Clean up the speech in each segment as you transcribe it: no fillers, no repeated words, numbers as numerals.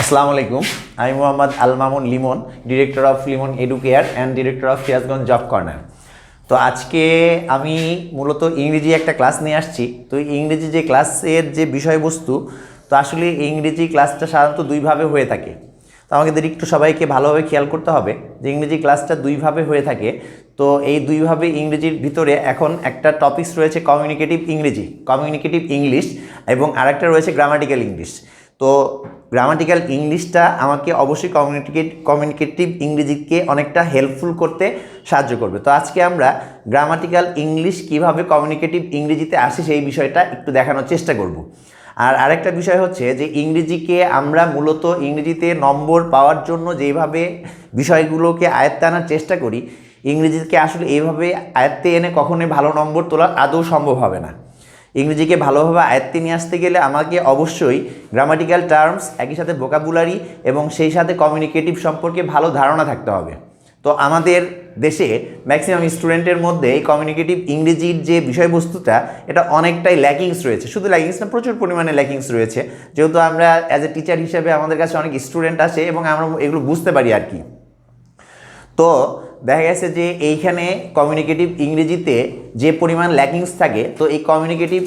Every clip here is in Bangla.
আসসালামু আলাইকুম। আমি Mohammad Al Mamun Limon, director of Limon Educare and director of Sirajganj Job Corner. তো আজকে আমি মূলত ইংরেজি একটা ক্লাস নিয়ে আসছি। তো ইংরেজি যে ক্লাসের যে বিষয়বস্তু, তো আসলে ইংরেজি ক্লাসটা সাধারণত দুইভাবে হয়ে থাকে। তো আমাদের একটু সবাইকে ভালোভাবে খেয়াল করতে হবে যে ইংরেজি ক্লাসটা দুইভাবে হয়ে থাকে। তো এই দুইভাবে ইংরেজির ভিতরে এখন একটা টপিকস রয়েছে কমিউনিকেটিভ ইংলিশ এবং আরেকটা রয়েছে গ্রামাটিক্যাল ইংলিশ। তো গ্রামাটিক্যাল ইংলিশটা আমাকে অবশ্যই কমিউনিকেটিভ ইংরেজিকে অনেকটা হেল্পফুল করতে সাহায্য করবে। তো আজকে আমরা গ্রামাটিক্যাল ইংলিশ কিভাবে কমিউনিকেটিভ ইংরেজিতে আসে সেই বিষয়টা একটু দেখানোর চেষ্টা করব। আর আরেকটা বিষয় হচ্ছে যে ইংরেজিকে আমরা মূলত ইংরেজিতে নম্বর পাওয়ার জন্য যেভাবে বিষয়গুলোকে আয়ত্তে আনার চেষ্টা করি, ইংরেজিকে আসলে এইভাবে আয়ত্তে এনে কখনোই ভালো নম্বর তোলা আদৌ সম্ভব হবে না। ইংরেজিকে ভালোভাবে আয়ত্তে নিয়ে আসতে গেলে আমাকে অবশ্যই গ্রামাটিক্যাল টার্মস, একই সাথে ভোকাবুলারি এবং সেই সাথে কমিউনিকেটিভ সম্পর্কে ভালো ধারণা থাকতে হবে। তো আমাদের দেশে ম্যাক্সিমাম স্টুডেন্টের মধ্যে এই কমিউনিকেটিভ ইংরেজির যে বিষয়বস্তুটা, এটা অনেকটাই ল্যাকিংস রয়েছে। শুধু ল্যাকিংস না, প্রচুর পরিমাণে ল্যাকিংস রয়েছে। যেহেতু আমরা অ্যাজ এ টিচার হিসেবে আমাদের কাছে অনেক স্টুডেন্ট আসে এবং আমরা এগুলো বুঝতে পারি আর কি। তো দেখা গেছে যে এইখানে কমিউনিকেটিভ ইংরেজিতে যে পরিমাণ ল্যাকিংস থাকে, তো এই কমিউনিকেটিভ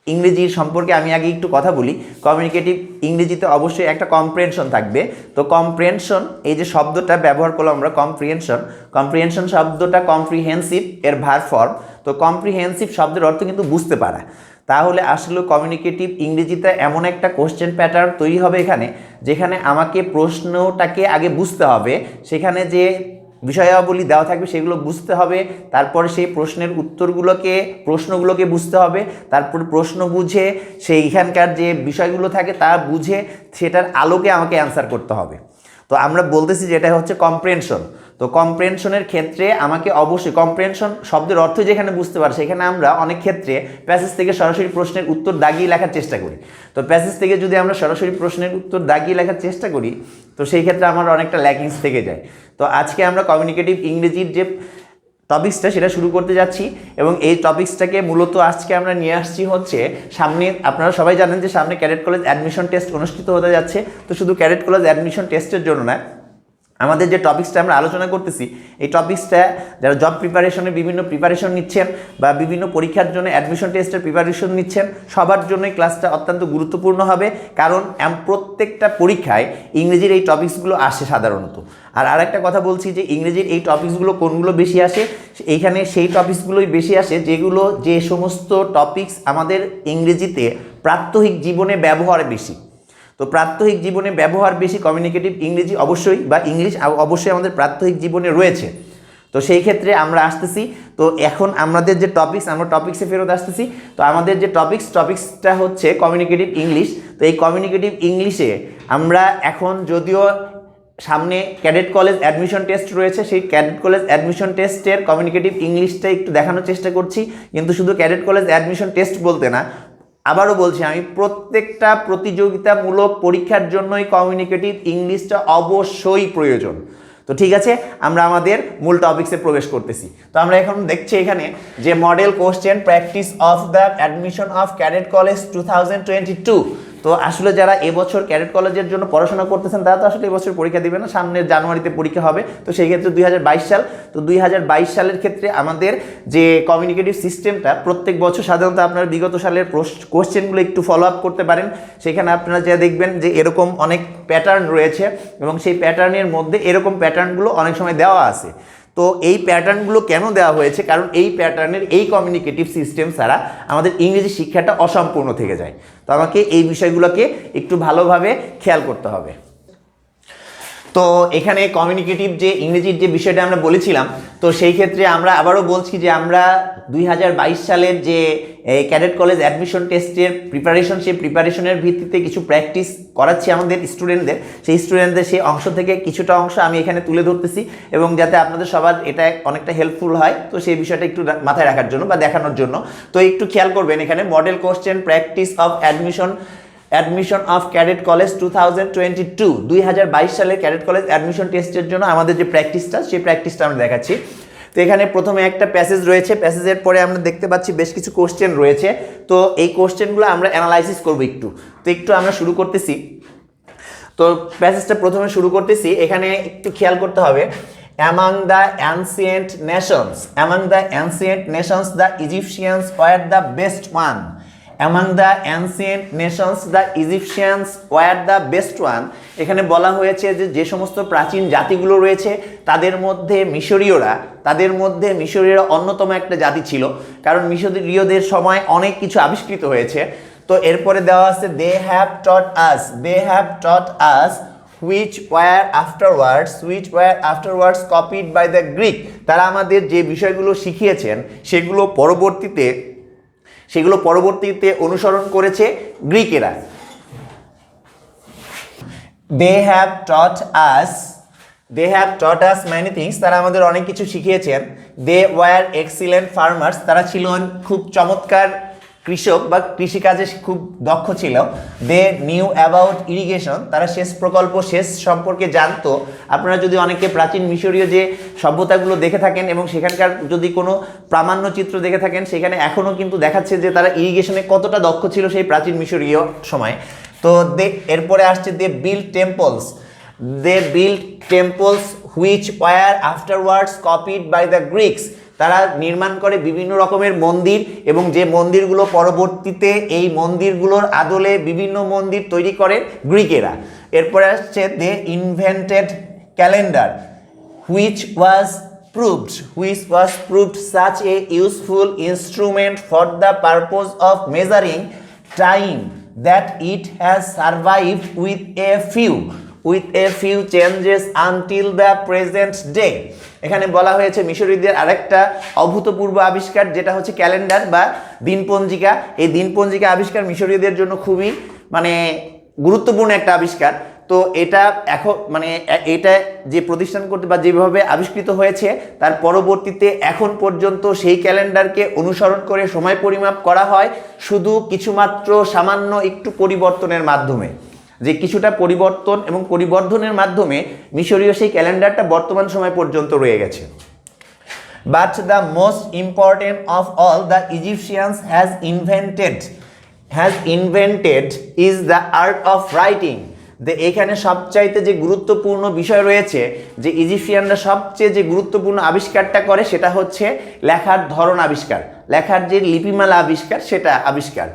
ইংরেজির সম্পর্কে আমি আগে একটু কথা বলি। কমিউনিকেটিভ ইংরেজিতে অবশ্যই একটা কম্প্রিহেনশন থাকবে। তো কম্প্রিহেনশন, এই যে শব্দটা ব্যবহার করলাম আমরা কম্প্রিহেনশন শব্দটা কম্প্রিহেন্সিভ এর ভার্ব ফর্ম। তো কম্প্রিহেন্সিভ শব্দের অর্থ কিন্তু বুঝতে পারা। তাহলে আসলে কমিউনিকেটিভ ইংরেজিতে এমন একটা কোশ্চেন প্যাটার্ন তৈরি হবে এখানে, যেখানে আমাকে প্রশ্নটাকে আগে বুঝতে হবে, সেখানে যে বিষয়াবলী দেওয়া থাকবে সেগুলো বুঝতে হবে, তারপরে সেই প্রশ্নের প্রশ্নগুলোকে বুঝতে হবে, তারপর প্রশ্ন বুঝে সেইখানকার যে বিষয়গুলো থাকে তা বুঝে সেটার আলোকে আমাকে অ্যান্সার করতে হবে। তো আমরা বলতেছি যে এটা হচ্ছে কম্প্রিহেনশন। তো কম্প্রিহেনশনের ক্ষেত্রে আমাকে অবশ্যই কম্প্রিহেনশন শব্দের অর্থ যেখানে বুঝতে পারি, সেখানে আমরা অনেক ক্ষেত্রে প্যাসেজ থেকে সরাসরি প্রশ্নের উত্তর দাগিয়ে লেখার চেষ্টা করি। তো প্যাসেজ থেকে যদি আমরা সরাসরি প্রশ্নের উত্তর দাগিয়ে লেখার চেষ্টা করি, তো সেই ক্ষেত্রে আমার অনেকটা ল্যাকিংস থেকে যায়। তো আজকে আমরা কমিউনিকেটিভ ইংরেজির যে টপিক্সটা সেটা শুরু করতে যাচ্ছি, এবং এই টপিক্সটাকে মূলত আজকে আমরা নিয়ে আসছি হচ্ছে সামনে, আপনারা সবাই জানেন যে সামনে ক্যাডেট কলেজ অ্যাডমিশন টেস্ট অনুষ্ঠিত হতে যাচ্ছে। তো শুধু ক্যাডেট কলেজ অ্যাডমিশন টেস্টের জন্য না, আমাদের যে টপিক্সটা আমরা আলোচনা করতেছি, এই টপিক্সটা যারা জব প্রিপারেশনে বিভিন্ন প্রিপারেশন নিচ্ছেন বা বিভিন্ন পরীক্ষার জন্য অ্যাডমিশন টেস্টের প্রিপারেশন নিচ্ছেন, সবার জন্যই ক্লাসটা অত্যন্ত গুরুত্বপূর্ণ হবে। কারণ প্রত্যেকটা পরীক্ষায় ইংরেজির এই টপিক্সগুলো আসে সাধারণত। আর আরেকটা কথা বলছি যে ইংরেজির এই টপিক্সগুলো কোনগুলো বেশি আসে, এইখানে সেই টপিক্সগুলোই বেশি আসে যে সমস্ত টপিক্স আমাদের ইংরেজিতে প্রাত্যহিক জীবনে ব্যবহার বেশি। তো প্রাত্যহিক জীবনে ব্যবহার বেশি কমিউনিকেটিভ ইংরেজি অবশ্যই, বা ইংলিশ অবশ্যই আমাদের প্রাত্যহিক জীবনে রয়েছে। তো সেই ক্ষেত্রে আমরা আসতেছি। তো এখন আমাদের যে আমরা টপিক্সে ফেরত আসতেছি। তো আমাদের যে টপিক্সটা হচ্ছে কমিউনিকেটিভ ইংলিশ। তো এই কমিউনিকেটিভ ইংলিশে আমরা এখন, যদিও সামনে ক্যাডেট কলেজ অ্যাডমিশন টেস্ট রয়েছে, সেই ক্যাডেট কলেজ অ্যাডমিশন টেস্টের কমিউনিকেটিভ ইংলিশটা একটু দেখানোর চেষ্টা করছি। কিন্তু শুধু ক্যাডেট কলেজ অ্যাডমিশন টেস্ট বলতে না, আবারও বলছি, আমি প্রত্যেকটা প্রতিযোগিতামূলক পরীক্ষার জন্যই কমিউনিকেটিভ ইংলিশটা অবশ্যই প্রয়োজন। তো ঠিক আছে, আমরা আমাদের মূল টপিক্সে প্রবেশ করতেছি। তো আমরা এখন দেখছি এখানে যে model question practice of the admission of cadet college 2022। তো আসলে যারা এবছর ক্যাডেট কলেজের জন্য পড়াশোনা করতেছেন, তারা তো আসলে এবছর পরীক্ষা দিবে না, সামনের জানুয়ারিতে পরীক্ষা হবে। তো সেই ক্ষেত্রে 2022 সাল। তো 2022 সালের ক্ষেত্রে আমাদের যে কমিউনিকেটিভ সিস্টেমটা, প্রত্যেক বছর সাধারণত আপনারা বিগত সালের কোশ্চেনগুলো একটু ফলো আপ করতে পারেন। সেখানে আপনারা যা দেখবেন যে এরকম অনেক প্যাটার্ন রয়েছে, এবং সেই প্যাটার্নের মধ্যে এরকম প্যাটার্নগুলো অনেক সময় দেওয়া আছে। তো এই প্যাটার্নগুলো কেন দেওয়া হয়েছে? কারণ এই প্যাটার্নের এই কমিউনিকেটিভ সিস্টেম ছাড়া আমাদের ইংরেজি শিক্ষাটা অসম্পূর্ণ থেকে যায়। তো আমাকে এই বিষয়গুলোকে একটু ভালোভাবে খেয়াল করতে হবে। তো এখানে কমিউনিকেটিভ যে ইংরেজির যে বিষয়টা আমরা বলেছিলাম, তো সেই ক্ষেত্রে আমরা আবারও বলছি যে আমরা 2022 সালের যে ক্যাডেট কলেজ অ্যাডমিশন টেস্টের প্রিপারেশন, সেই প্রিপারেশনের ভিত্তিতে কিছু প্র্যাকটিস করাচ্ছি আমাদের স্টুডেন্টদের। সেই অংশ থেকে কিছুটা অংশ আমি এখানে তুলে ধরতেছি, এবং যাতে আপনাদের সবার এটা অনেকটা হেল্পফুল হয়, তো সেই বিষয়টা একটু মাথায় রাখার জন্য বা দেখানোর জন্য। তো একটু খেয়াল করবেন, এখানে model question practice of admission of cadet college 2022, 2022 সালের ক্যাডেট কলেজ অ্যাডমিশন টেস্টের জন্য আমাদের যে প্র্যাকটিসটা, সেই প্র্যাকটিসটা আমরা দেখাচ্ছি। তো এখানে প্রথমে একটা প্যাসেজ রয়েছে, প্যাসেজের পরে আমরা দেখতে পাচ্ছি বেশ কিছু কোশ্চেন রয়েছে। তো এই কোশ্চেনগুলো আমরা অ্যানালাইসিস করব একটু। তো একটু আমরা শুরু করতেছি। তো প্যাসেজটা প্রথমে শুরু করতেছি, এখানে একটু খেয়াল করতে হবে, among the ancient nations the Egyptians were the best one. Among the ancient nations the Egyptians were the best one. এখানে বলা হয়েছে যে যে সমস্ত প্রাচীন জাতিগুলো রয়েছে তাদের মধ্যে মিশরীয়রা অন্যতম একটা জাতি ছিল, কারণ মিশরীয়দের সময় অনেক কিছু আবিষ্কৃত হয়েছে। তো এরপরে দেওয়া আছে they have taught us which were afterwards copied by the Greek. তারা আমাদের যে বিষয়গুলো শিখিয়েছেন সেগুলো পরবর্তীতে অনুসরণ করেছে গ্রিকেরা। they have taught us many things. তারা আমাদের অনেক কিছু শিখিয়েছেন। they were excellent farmers. তারা ছিলেন খুব চমৎকার কৃষক বা কৃষিকাজে খুব দক্ষ ছিল। দে নিউ অ্যাবাউট ইরিগেশন। তারা সেচ সম্পর্কে জানতো। আপনারা যদি অনেকে প্রাচীন মিশরীয় যে সভ্যতাগুলো দেখে থাকেন এবং সেখানকার যদি কোনো প্রামাণ্য চিত্র দেখে থাকেন, সেখানে এখনও কিন্তু দেখাচ্ছে যে তারা ইরিগেশনে কতটা দক্ষ ছিল সেই প্রাচীন মিশরীয় সময়। তো এরপরে আসছে they build temples which were afterwards copied by the Greeks. তারা নির্মাণ করে বিভিন্ন রকমের মন্দির এবং যে মন্দিরগুলো পরবর্তীতে এই মন্দিরগুলোর আদলে বিভিন্ন মন্দির তৈরি করে গ্রিকেরা। এরপরে আসছে they invented calendar which was proved such a useful instrument for the purpose of measuring time that it has survived with a few changes until the present day. এখানে বলা হয়েছে মিশরীয়দের আরেকটা অভূতপূর্ব আবিষ্কার, যেটা হচ্ছে ক্যালেন্ডার বা দিনপঞ্জিকা। এই দিনপঞ্জিকা আবিষ্কার মিশরীয়দের জন্য খুবই গুরুত্বপূর্ণ একটা আবিষ্কার। তো এটা এটা যে প্রতিষ্ঠান করতে বা যেভাবে আবিষ্কৃত হয়েছে তার পরবর্তীতে এখন পর্যন্ত সেই ক্যালেন্ডারকে অনুসরণ করে সময় পরিমাপ করা হয় শুধু কিছুমাত্র সামান্য একটু পরিবর্তনের মাধ্যমে। যে কিছুটা পরিবর্তন এবং পরিবর্ধনের মাধ্যমে মিশরীয় সেই ক্যালেন্ডারটা বর্তমান সময় পর্যন্ত রয়ে গেছে। But the most important of all the Egyptians has invented is the art of writing. এখানে সবচাইতে যে গুরুত্বপূর্ণ বিষয় রয়েছে, যে ইজিপশিয়ানরা সবচেয়ে যে গুরুত্বপূর্ণ আবিষ্কারটা করে সেটা হচ্ছে লেখার ধরন আবিষ্কার, লেখার যে লিপিমালা আবিষ্কার সেটা আবিষ্কার।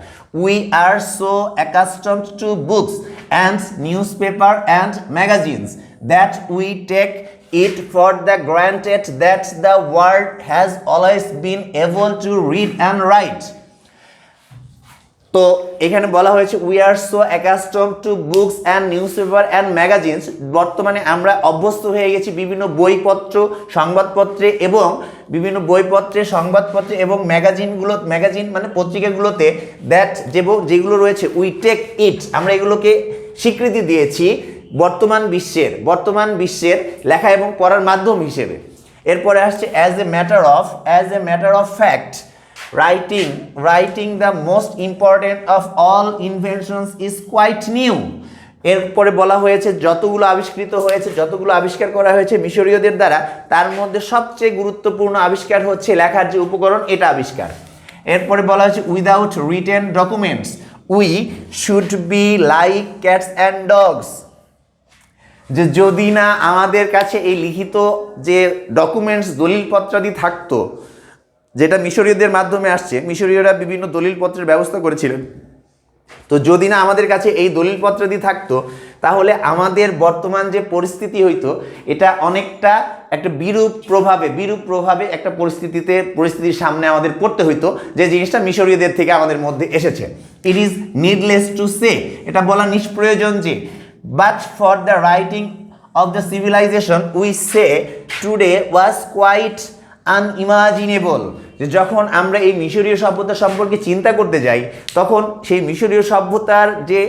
We are so accustomed to books and newspaper and magazines that we take it for the granted that the world has always been able to read and write. তো এখানে বলা হয়েছে we are so accustomed to books and newspaper and magazines. বর্তমানে আমরা অভ্যস্ত হয়ে গেছি বিভিন্ন সংবাদপত্রে এবং ম্যাগাজিন মানে পত্রিকাগুলোতে দ্যাট যেগুলো রয়েছে উই টেক ইট, আমরা এগুলোকে স্বীকৃতি দিয়েছি বর্তমান বিশ্বের লেখা এবং পড়ার মাধ্যম হিসেবে। এরপরে আসছে as a matter of fact writing the most important of all inventions is quite new. এরপরে বলা হয়েছে যতগুলো আবিষ্কার করা হয়েছে মিশরীয়দের দ্বারা, তার মধ্যে সবচেয়ে গুরুত্বপূর্ণ আবিষ্কার হচ্ছে লেখার যে উপকরণ, এটা আবিষ্কার। এরপরে বলা হয়েছে without written documents we should be like cats and dogs. যে যদি না আমাদের কাছে এই লিখিত যে ডকুমেন্টস দলিলপত্রাদি থাকতো, যেটা মিশরীয়দের মাধ্যমে আসছে, মিশরীয়রা বিভিন্ন দলিলপত্রের ব্যবস্থা করেছিলেন। তো যদি না আমাদের কাছে এই দলিলপত্রাদি থাকতো তাহলে আমাদের বর্তমান যে পরিস্থিতি হইতো এটা অনেকটা একটা বিরূপ প্রভাবে একটা পরিস্থিতির সামনে আমাদের পড়তে হইতো, যে জিনিসটা মিশরীয়দের থেকে আমাদের মধ্যে এসেছে। It is needless to say, এটা বলা নিষ্প্রয়োজন যে, but for the writing of the civilization we say today was quite unimaginable. যে যখন আমরা এই মিশরীয় সভ্যতা সম্পর্কে চিন্তা করতে যাই তখন সেই মিশরীয় সভ্যতার যে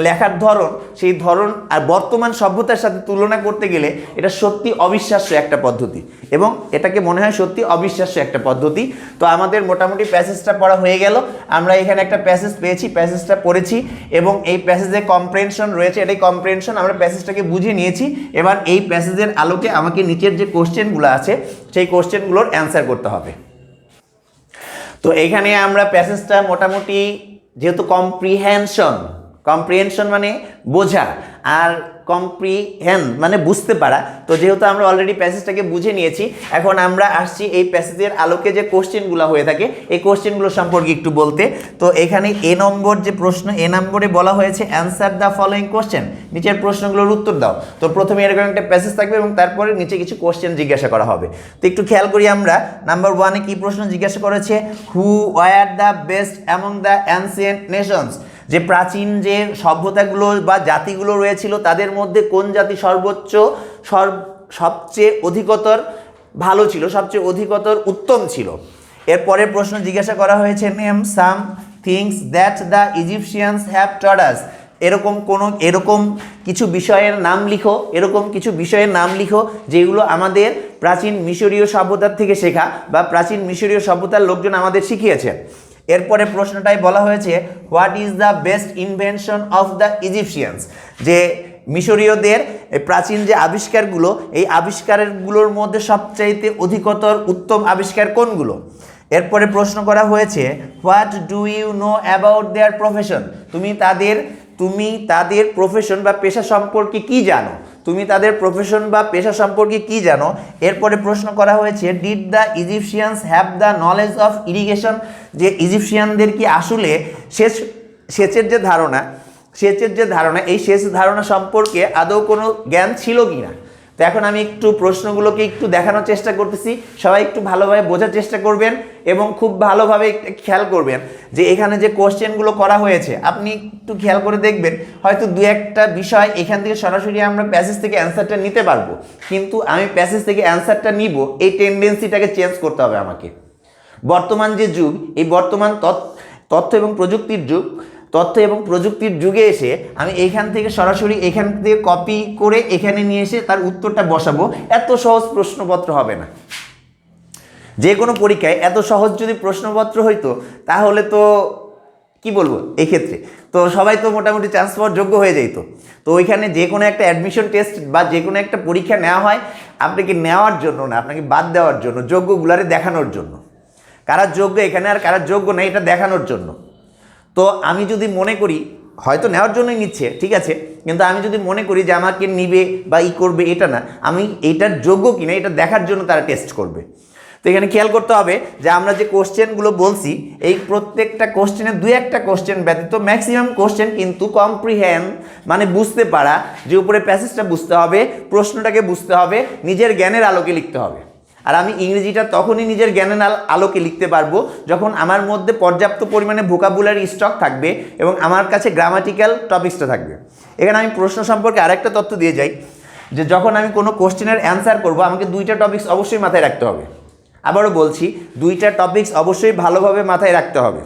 লেখার ধরন, সেই ধরন আর বর্তমান সভ্যতার সাথে তুলনা করতে গেলে এটা সত্যি অবিশ্বাস্য একটা পদ্ধতি, এবং এটাকে মনে হয় সত্যি অবিশ্বাস্য একটা পদ্ধতি। তো আমাদের মোটামুটি প্যাসেজটা পড়া হয়ে গেল। আমরা এখানে একটা প্যাসেজ পেয়েছি, প্যাসেজটা পড়েছি এবং এই প্যাসেজে কম্প্রেনশন রয়েছে, এটাই কম্প্রেনশন। আমরা প্যাসেজটাকে বুঝে নিয়েছি। এবার এই প্যাসেজের আলোকে আমাকে নিচের যে কোশ্চেনগুলো আছে সেই কোশ্চেনগুলোর অ্যান্সার করতে হবে। তো এখানে আমরা প্যাসেজটা মোটামুটি যেহেতু কম্প্রিহেনশন মানে বোঝা, আর কম্প্রিহেন্ড মানে বুঝতে পারা। তো যেহেতু আমরা অলরেডি প্যাসেজটাকে বুঝে নিয়েছি, এখন আমরা আসছি এই প্যাসেজের আলোকে যে কোশ্চেনগুলো হয়ে থাকে এই কোশ্চেনগুলো সম্পর্কে একটু বলতে। তো এখানে এ নম্বর যে প্রশ্ন, এ নম্বরে বলা হয়েছে অ্যান্সার দ্য ফলোয়িং কোশ্চেন, নিচের প্রশ্নগুলোর উত্তর দাও। তো প্রথমে এরকম একটা প্যাসেজ থাকবে এবং তারপরে নিচে কিছু কোশ্চেন জিজ্ঞাসা করা হবে। তো একটু খেয়াল করি আমরা, নাম্বার 1-এ কি প্রশ্ন জিজ্ঞাসা করেছে, who were the best among the ancient Nations, যে প্রাচীন যে সভ্যতাগুলো বা জাতিগুলো রয়েছিল তাদের মধ্যে কোন জাতি সবচেয়ে অধিকতর ভালো ছিল, সবচেয়ে অধিকতর উত্তম ছিল। এরপরের প্রশ্ন জিজ্ঞাসা করা হয়েছে, name some things that the Egyptians have taught us, এরকম কিছু বিষয়ের নাম লিখো, এরকম কিছু বিষয়ের নাম লিখো যেগুলো আমাদের প্রাচীন মিশরীয় সভ্যতার থেকে শেখা বা প্রাচীন মিশরীয় সভ্যতার লোকজন আমাদের শিখিয়েছেন। এরপরে প্রশ্নটাই বলা হয়েছে, what is the best invention of the Egyptians, যে মিশরীয়দের প্রাচীন যে আবিষ্কারগুলো এই আবিষ্কারগুলোর মধ্যে সবচাইতে অধিকতর উত্তম আবিষ্কার কোনগুলো। এরপরে প্রশ্ন করা হয়েছে, what do you know about their profession, তুমি তাদের প্রফেশন বা পেশা সম্পর্কে কি জানো, তুমি তাদের প্রফেশন বা পেশা সম্পর্কে কি জানো। এরপরে প্রশ্ন করা হয়েছে, did the Egyptians have the knowledge of irrigation, যে ইজিপশিয়ানদের কি আসলে সেচের যে ধারণা এই সেচ ধারণা সম্পর্কে আদৌ কোনো জ্ঞান ছিল কি না। তো এখন আমি একটু প্রশ্নগুলোকে একটু দেখানোর চেষ্টা করতেছি, সবাই একটু ভালোভাবে বোঝার চেষ্টা করবেন এবং খুব ভালোভাবে খেয়াল করবেন যে এখানে যে কোশ্চেনগুলো করা হয়েছে আপনি একটু খেয়াল করে দেখবেন, হয়তো দু একটা বিষয় এখান থেকে সরাসরি আমরা প্যাসেজ থেকে অ্যান্সারটা নিতে পারবো, কিন্তু আমি প্যাসেজ থেকে অ্যান্সারটা নিব এই টেন্ডেন্সিটাকে চেঞ্জ করতে হবে আমাকে। বর্তমান যে যুগ, এই বর্তমান তথ্য এবং প্রযুক্তির যুগে এসে আমি এইখান থেকে সরাসরি এখান থেকে কপি করে এখানে নিয়ে এসে তার উত্তরটা বসাবো, এত সহজ প্রশ্নপত্র হবে না। যে কোনো পরীক্ষায় এত সহজ যদি প্রশ্নপত্র হইতো তাহলে তো কি বলবো, এই ক্ষেত্রে তো সবাই তো মোটামুটি চান্স পাওয়ার যোগ্য হয়ে যেত। তো ওইখানে যে কোনো একটা অ্যাডমিশন টেস্ট বা যে কোনো একটা পরীক্ষা নেওয়া হয় আপনাকে নেওয়ার জন্য না, আপনাকে বাদ দেওয়ার জন্য, যোগ্যগুলারে দেখানোর জন্য, কারা যোগ্য এখানে আর কারা যোগ্য না এটা দেখানোর জন্য। তো আমি যদি মনে করি হয়তো নেওয়ার জন্যই নিচ্ছে, ঠিক আছে, কিন্তু আমি যদি মনে করি যে আমাকে নিবে বা করবে, এটা না, আমি এইটার যোগ্য কিনা এটা দেখার জন্য তারা টেস্ট করবে। তো এখানে খেয়াল করতে হবে যে আমরা যে কোশ্চেনগুলো বলছি এই প্রত্যেকটা কোশ্চেনে দু একটা কোশ্চেন ব্যতীত ম্যাক্সিমাম কোশ্চেন কিন্তু কম্প্রিহেন্ড মানে বুঝতে পারা, যে উপরে প্যাসেজটা বুঝতে হবে, প্রশ্নটাকে বুঝতে হবে, নিজের জ্ঞানের আলোকে লিখতে হবে। আর আমি ইংরেজিটা তখনই নিজের জ্ঞানের আলোকে লিখতে পারবো যখন আমার মধ্যে পর্যাপ্ত পরিমাণে ভোকাবুলারি স্টক থাকবে এবং আমার কাছে গ্রামাটিক্যাল টপিক্সটা থাকবে। এখানে আমি প্রশ্ন সম্পর্কে আরেকটা তথ্য দিয়ে যাই, যে যখন আমি কোনো কোশ্চেনের অ্যান্সার করব আমাকে দুইটা টপিক্স অবশ্যই মাথায় রাখতে হবে। আবারও বলছি, দুইটা টপিক্স অবশ্যই ভালোভাবে মাথায় রাখতে হবে।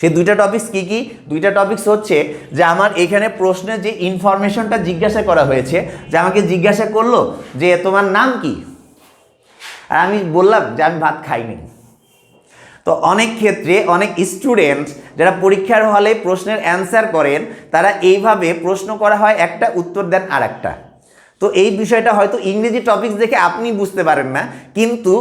সেই দুইটা টপিক্স কী কী? দুইটা টপিক্স হচ্ছে যে আমার এখানে প্রশ্নে যে ইনফরমেশনটা জিজ্ঞাসা করা হয়েছে, যে আমাকে জিজ্ঞাসা করলো যে তোমার নাম কি, আর আমি বললাম যে আমি ভাত খাইনি। তো অনেক ক্ষেত্রে অনেক স্টুডেন্ট যারা পরীক্ষার হলে প্রশ্নের অ্যান্সার করেন তারা এইভাবে প্রশ্ন করা হয় একটা, উত্তর দেন আর একটা। তো এই বিষয়টা হয়তো ইংরেজি টপিকস দেখে আপনি বুঝতে পারেন না, কিন্তু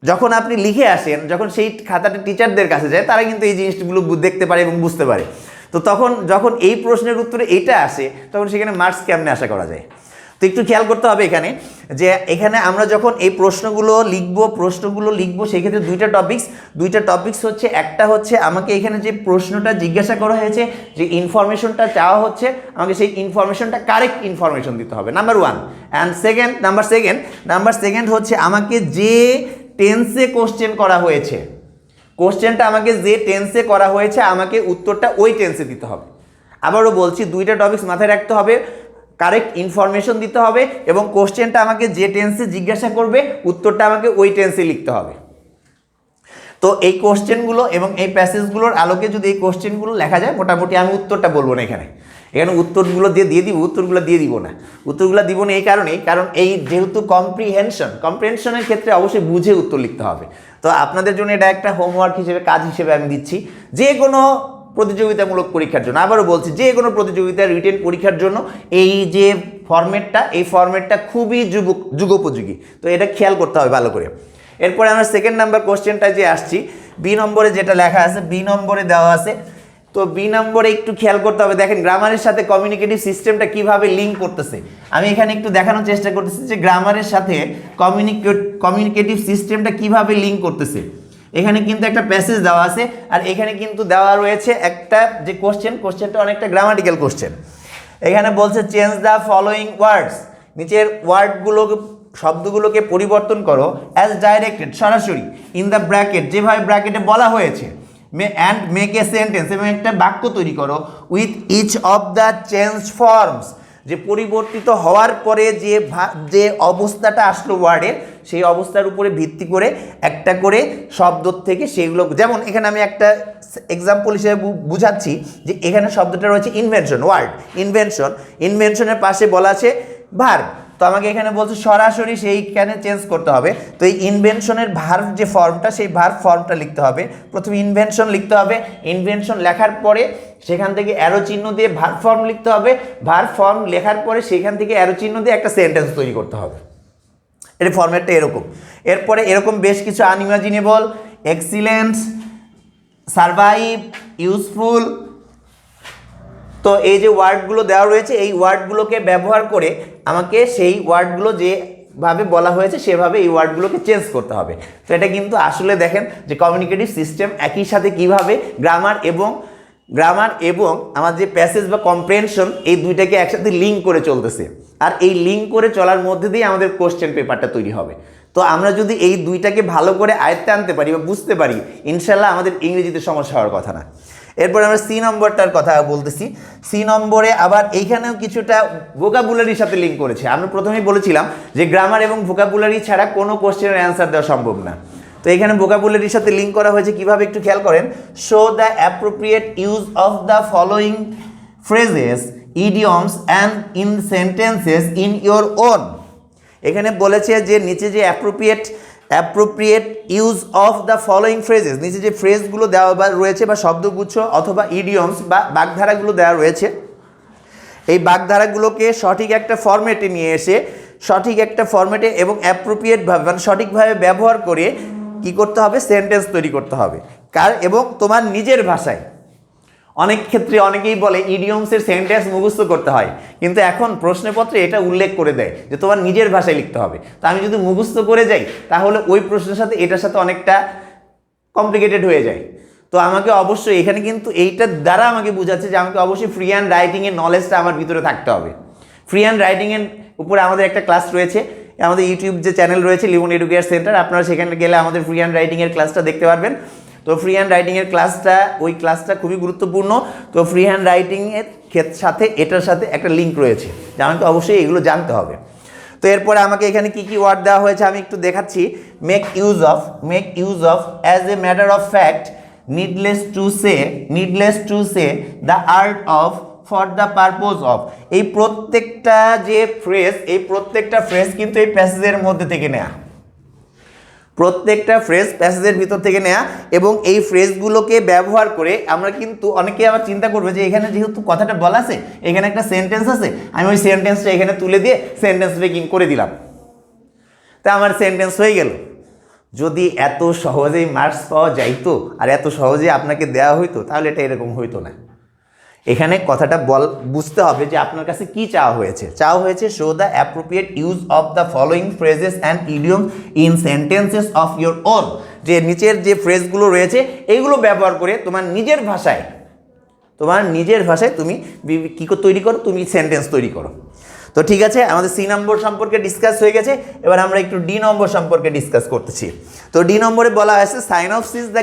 যখন আপনি লিখে আসেন, যখন সেই খাতাটা টিচারদের কাছে যায় তারা কিন্তু এই জিনিসগুলো দেখতে পারে এবং বুঝতে পারে। তো তখন যখন এই প্রশ্নের উত্তরে এইটা আসে তখন সেখানে মার্কস কেমনে আশা করা যায়। তো একটু খেয়াল করতে হবে এখানে, যে এখানে আমরা যখন এই প্রশ্নগুলো লিখবো সেক্ষেত্রে দুইটা টপিক্স হচ্ছে, একটা হচ্ছে আমাকে এখানে যে প্রশ্নটা জিজ্ঞাসা করা হয়েছে, যে ইনফরমেশনটা চাওয়া হচ্ছে, আমাকে সেই ইনফরমেশনটা কারেক্ট ইনফরমেশন দিতে হবে, নাম্বার 1। অ্যান্ড নাম্বার সেকেন্ড হচ্ছে আমাকে যে টেন্সে কোশ্চেন করা হয়েছে, কোশ্চেনটা আমাকে যে টেন্সে করা হয়েছে আমাকে উত্তরটা ওই টেন্সে দিতে হবে। আবারও বলছি, দুইটা টপিক্স মাথায় রাখতে হবে, কারেক্ট ইনফরমেশন দিতে হবে এবং কোশ্চেনটা আমাকে যে টেন্সে জিজ্ঞাসা করবে উত্তরটা আমাকে ওই টেন্সে লিখতে হবে। তো এই কোশ্চেনগুলো এবং এই প্যাসেজগুলোর আলোকে যদি এই কোশ্চেনগুলো লেখা যায় মোটামুটি আমি উত্তরটা বলবো না এখানে উত্তরগুলো দিয়ে দিব, উত্তরগুলো দিয়ে দিব না। উত্তরগুলো দিব না এই কারণেই, কারণ এই যেহেতু কম্প্রিহেনশনের ক্ষেত্রে অবশ্যই বুঝে উত্তর লিখতে হবে। তো আপনাদের জন্য এটা একটা হোমওয়ার্ক হিসেবে, কাজ হিসেবে আমি দিচ্ছি, যে কোনো প্রতিযোগিতামূলক পরীক্ষার জন্য। আবারও বলছি, যে কোনো প্রতিযোগিতার রিটেন পরীক্ষার জন্য এই যে ফরম্যাটটা খুবই যুগোপযোগী। তো এটা খেয়াল করতে হবে ভালো করে। এরপরে আমরা সেকেন্ড নাম্বার কোশ্চেনটা যে আসছি, বি নম্বরে যেটা লেখা আছে, বি নম্বরে দেওয়া আছে তো বি নম্বরে একটু খেয়াল করতে হবে, দেখেন গ্রামারের সাথে কমিউনিকেটিভ সিস্টেমটা কিভাবে লিঙ্ক করতেছে। আমি এখানে একটু দেখানোর চেষ্টা করতেছি যে গ্রামারের সাথে কমিউনিকেটিভ সিস্টেমটা কিভাবে লিঙ্ক করতেছে। এখানে কিন্তু একটা প্যাসেজ দেওয়া আছে, আর এখানে কিন্তু দেওয়া রয়েছে একটা যে কোশ্চেনটা অনেকটা গ্রামাটিক্যাল কোশ্চেন। এখানে বলছে চেঞ্জ দ্য ফলোয়িং ওয়ার্ডস, নিচের ওয়ার্ডগুলোকে শব্দগুলোকে পরিবর্তন করো অ্যাজ ডাইরেক্টেড, সরাসরি, ইন দ্য ব্র্যাকেট, যেভাবে ব্র্যাকেটে বলা হয়েছে, অ্যান্ড মেক এ সেন্টেন্স, এবং একটা বাক্য তৈরি করো with each of the change forms, যে পরিবর্তিত হওয়ার পরে যে অবস্থাটা আসলো ওয়ার্ডের, সেই অবস্থার উপরে ভিত্তি করে একটা করে শব্দ থেকে সেগুলো, যেমন এখানে আমি একটা এক্সাম্পল হিসেবে বুঝাচ্ছি যে এখানে শব্দটা রয়েছে ইনভেনশন, ওয়ার্ড ইনভেনশনের পাশে বলা আছে ভার্ব। তো আমাকে এখানে বলছে সরাসরি সেইখানে চেঞ্জ করতে হবে। তো এই ইনভেনশনের ভার্ব যে ফর্মটা, সেই ভার্ব ফর্মটা লিখতে হবে। প্রথমে ইনভেনশন লিখতে হবে, ইনভেনশন লেখার পরে সেখান থেকে অ্যারো চিহ্ন দিয়ে ভার্ব ফর্ম লিখতে হবে, ভার্ব ফর্ম লেখার পরে সেখান থেকে অ্যারো চিহ্ন দিয়ে একটা সেন্টেন্স তৈরি করতে হবে। এর ফর্মেটটা এরকম। এরপরে এরকম বেশ কিছু আনইমাজিনেবল, এক্সিলেন্ট, সারভাইভ, ইউজফুল, তো এই যে ওয়ার্ডগুলো দেওয়া রয়েছে, এই ওয়ার্ডগুলোকে ব্যবহার করে আমাকে সেই ওয়ার্ডগুলো যেভাবে বলা হয়েছে সেভাবে এই ওয়ার্ডগুলোকে চেঞ্জ করতে হবে। তো এটা কিন্তু আসলে দেখেন যে কমিউনিকেটিভ সিস্টেম একই সাথে কিভাবে গ্রামার এবং আমার যে প্যাসেজ বা কম্প্রেনশন, এই দুইটাকে একসাথে লিঙ্ক করে চলতেছে, আর এই লিঙ্ক করে চলার মধ্যে দিয়ে আমাদের কোশ্চেন পেপারটা তৈরি হবে। তো আমরা যদি এই দুইটাকে ভালো করে আয়ত্তে আনতে পারি বা বুঝতে পারি, ইনশাল্লাহ আমাদের ইংরেজিতে সমস্যা হওয়ার কথা না। এরপর আমরা সি নম্বরটার কথা বলতেছি। সি নম্বরে আবার এইখানেও কিছুটা ভোকাবুলারির সাথে লিঙ্ক করেছে। আমরা প্রথমেই বলেছিলাম যে গ্রামার এবং ভোকাবুলারি ছাড়া কোনো কোশ্চেনের অ্যান্সার দেওয়া সম্ভব না। তো এখানে ভোকাবুলারির সাথে লিঙ্ক করা হয়েছে কিভাবে একটু খেয়াল করেন। Show the appropriate use of the following phrases, idioms and in sentences in your own. এখানে বলেছে যে নিচে যে appropriate use of the following phrases, নিচে যে ফ্রেজগুলো দেওয়া রয়েছে বা শব্দগুচ্ছ অথবা ইডিয়মস বা বাগধারাগুলো দেওয়া রয়েছে, এই বাগধারাগুলোকে সঠিক একটা ফরম্যাটে নিয়ে এসে, সঠিক একটা ফরম্যাটে এবং অ্যাপ্রোপ্রিয়েটভাবে মানে সঠিকভাবে ব্যবহার করে কি করতে হবে, সেন্টেন্স তৈরি করতে হবে। এবং তোমার নিজের ভাষায়। অনেক ক্ষেত্রে অনেকেই বলে ইডিয়মসের সেন্টেন্স মুখস্থ করতে হয়, কিন্তু এখন প্রশ্নপত্রে এটা উল্লেখ করে দেয় যে তোমার নিজের ভাষায় লিখতে হবে। তো আমি যদি মুখস্থ করে যাই তাহলে ওই প্রশ্নের সাথে এটার সাথে অনেকটা কমপ্লিকেটেড হয়ে যায়। তো আমাকে অবশ্যই এখানে কিন্তু এইটার দ্বারা আমাকে বোঝাচ্ছে যে আমাকে অবশ্যই ফ্রি হ্যান্ড রাইটিংয়ের নলেজটা আমার ভিতরে থাকতে হবে। ফ্রি হ্যান্ড রাইটিংয়ের উপরে আমাদের একটা ক্লাস রয়েছে, আমাদের ইউটিউব যে চ্যানেল রয়েছে লিমন এডুকেয়ার সেন্টার, আপনারা সেখানে গেলে আমাদের ফ্রি হ্যান্ড রাইটিংয়ের ক্লাসটা দেখতে পারবেন। তো ফ্রি হ্যান্ড রাইটিংয়ের ওই ক্লাসটা খুবই গুরুত্বপূর্ণ। তো ফ্রি হ্যান্ড রাইটিংয়ের সাথে এটার সাথে একটা লিঙ্ক রয়েছে, যে আমাকে অবশ্যই এগুলো জানতে হবে। তো এরপরে আমাকে এখানে কি কি ওয়ার্ড দেওয়া হয়েছে আমি একটু দেখাচ্ছি। Make use of as a matter of fact, needless to say the art of, for the purpose of. এই প্রত্যেকটা ফ্রেজ কিন্তু এই প্যাসেজের মধ্যে থেকে নেওয়া, প্রত্যেকটা ফ্রেজ প্যাসেজের ভিতর থেকে নেওয়া। এবং এই ফ্রেজগুলোকে ব্যবহার করে আমরা কিন্তু অনেকে আবার চিন্তা করবে যে এখানে যেহেতু কথাটা বলা আছে, এখানে একটা সেন্টেন্স আছে, আমি ওই সেন্টেন্সটা এখানে তুলে দিয়ে সেন্টেন্স ব্রেকিং করে দিলাম, তা আমার সেন্টেন্স হয়ে গেল। যদি এত সহজেই মার্কস পাওয়া যাইতো আর এত সহজেই আপনাকে দেওয়া হইতো, তাহলে এটা এরকম হইতো না। এখানে কথাটা বুঝতে হবে যে আপনার কাছে কি চাওয়া হয়েছে show the appropriate use of the following phrases and idioms in sentences of your own. যে নিচের যে ফ্রেজগুলো রয়েছে এইগুলো ব্যবহার করে তোমার নিজের ভাষায় তুমি কী তৈরি করো, তুমি সেন্টেন্স তৈরি করো। তো ঠিক আছে, আমাদের সি নম্বর সম্পর্কে ডিসকাস হয়ে গেছে। এবার আমরা একটু ডি নম্বর সম্পর্কে ডিসকাস করতেছি। তো ডি নম্বরে বলা হয়েছে সাইনপসিস দ্য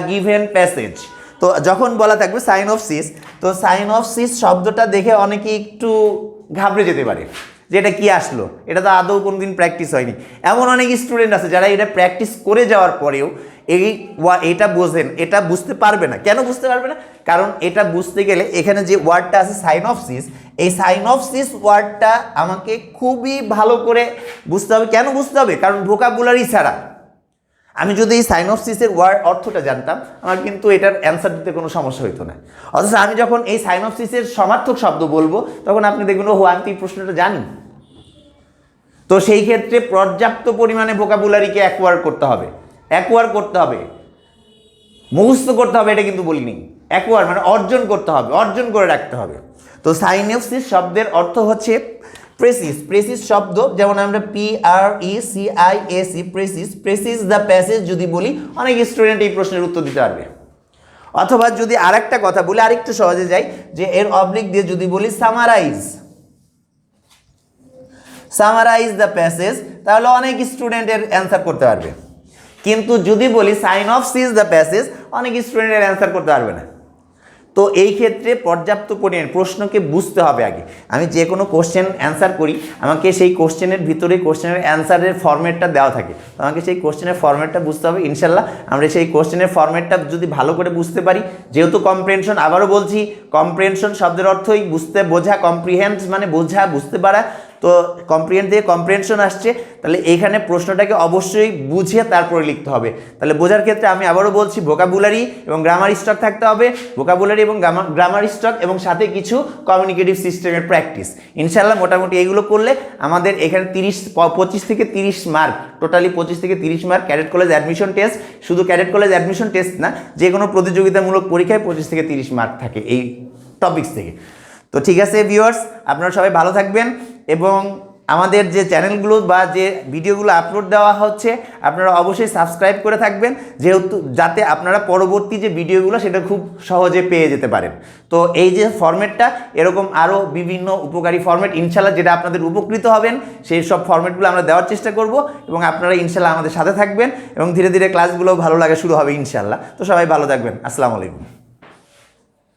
গিভেন প্যাসেজ। তো যখন বলা থাকবে সাইনপসিস শব্দটা দেখে অনেকে একটু ঘাবড়ে যেতে পারে যে এটা কি আসলো, এটা তো আদৌ কোনোদিন প্র্যাকটিস হয়নি। এমন অনেক স্টুডেন্ট আছে যারা এটা প্র্যাকটিস করে যাওয়ার পরেও এটা বুঝতে পারবে না। কেন বুঝতে পারবে না? কারণ এটা বুঝতে গেলে এখানে যে ওয়ার্ডটা আছে সাইনপসিস, এই সাইনপসিস ওয়ার্ডটা আমাকে খুবই ভালো করে বুঝতে হবে। কেন বুঝতে হবে? কারণ ভোকাবুলারি ছাড়া আমি যদি এই সাইনপসিসের অর্থটা জানতাম, আমার কিন্তু এটার অ্যান্সার দিতে কোনো সমস্যা হইতো না। অথচ আমি যখন এই সাইনপসিসের সমার্থক শব্দ বলবো, তখন আপনি দেখবেন আমি তো এই প্রশ্নটা জানি। তো সেই ক্ষেত্রে পর্যাপ্ত পরিমাণে ভোকাবুলারিকে অ্যাকোয়ার করতে হবে। মুখস্থ করতে হবে এটা কিন্তু বলিনি, অ্যাকোয়ার মানে অর্জন করতে হবে, অর্জন করে রাখতে হবে। তো সাইনোপসিস শব্দের অর্থ হচ্ছে প্রেসিস। প্রেসিস শব্দ যেমন আমরা PRECISE precis, precis the passage যদি বলি অনেক স্টুডেন্ট এই প্রশ্নের উত্তর দিতে পারবে। অথবা যদি আরেকটা কথা বলি, আরেকটু সহজে যাই, যে এর অবলিক দিয়ে যদি বলি সামারাইজ, সামারাইজ দ্য প্যাসেজ, তাহলে অনেক স্টুডেন্টের অ্যান্সার করতে পারবে। কিন্তু যদি বলি সাইনপসিস দ্য প্যাসেজ, অনেক স্টুডেন্টের অ্যান্সার করতে পারবে না। তো এই ক্ষেত্রে পর্যাপ্ত পরিমাণ প্রশ্নকে বুঝতে হবে আগে। আমি যে কোনো কোশ্চেন অ্যান্সার করি, আমাকে সেই কোশ্চেনের ভিতরে কোশ্চেনের অ্যান্সারের ফরম্যাটটা দেওয়া থাকে, তো আমাকে সেই কোশ্চেনের ফরম্যাটটা বুঝতে হবে। ইনশাল্লাহ আমরা সেই কোশ্চেনের ফরম্যাটটা যদি ভালো করে বুঝতে পারি, যেহেতু কম্প্রিহেনশন, আবারও বলছি কম্প্রিহেনশন শব্দের অর্থই বুঝতে, বোঝা, কম্প্রিহেন্স মানে বোঝা, বুঝতে পারা। তো কম্প্রিহেন্ড থেকে কম্প্রিহেনশন আসছে, তাহলে এইখানে প্রশ্নটাকে অবশ্যই বুঝে তারপরে লিখতে হবে। তাহলে বোঝার ক্ষেত্রে আমি আবারও বলছি ভোকাবুলারি এবং গ্রামার স্টক থাকতে হবে, ভোকাবুলারি এবং গ্রামার স্টক, এবং সাথে কিছু কমিউনিকেটিভ সিস্টেমের প্র্যাকটিস। ইনশাল্লাহ মোটামুটি এইগুলো করলে আমাদের এখানে 25 থেকে 30 মার্ক, টোটালি 25 থেকে 30 mark cadet college admission test, শুধু ক্যাডেট কলেজ অ্যাডমিশন টেস্ট না, যে কোনো প্রতিযোগিতামূলক পরীক্ষায় 25 থেকে 30 মার্ক থাকে এই টপিকস থেকে। তো ঠিক আছে ভিউয়ার্স, আপনারা সবাই ভালো থাকবেন, এবং আমাদের যে চ্যানেলগুলো বা যে ভিডিওগুলো আপলোড দেওয়া হচ্ছে আপনারা অবশ্যই সাবস্ক্রাইব করে থাকবেন, যেহেতু যাতে আপনারা পরবর্তী যে ভিডিওগুলো সেটা খুব সহজে পেয়ে যেতে পারেন। তো এই যে ফরম্যাটটা, এরকম আরও বিভিন্ন উপকারী ফরম্যাট ইনশাল্লাহ যেটা আপনাদের উপকৃত হবেন, সেই সব ফরম্যাটগুলো আমরা দেওয়ার চেষ্টা করব, এবং আপনারা ইনশাল্লাহ আমাদের সাথে থাকবেন, এবং ধীরে ধীরে ক্লাসগুলো ভালো লাগা শুরু হবে ইনশাল্লাহ। তো সবাই ভালো থাকবেন, আসসালামু আলাইকুম।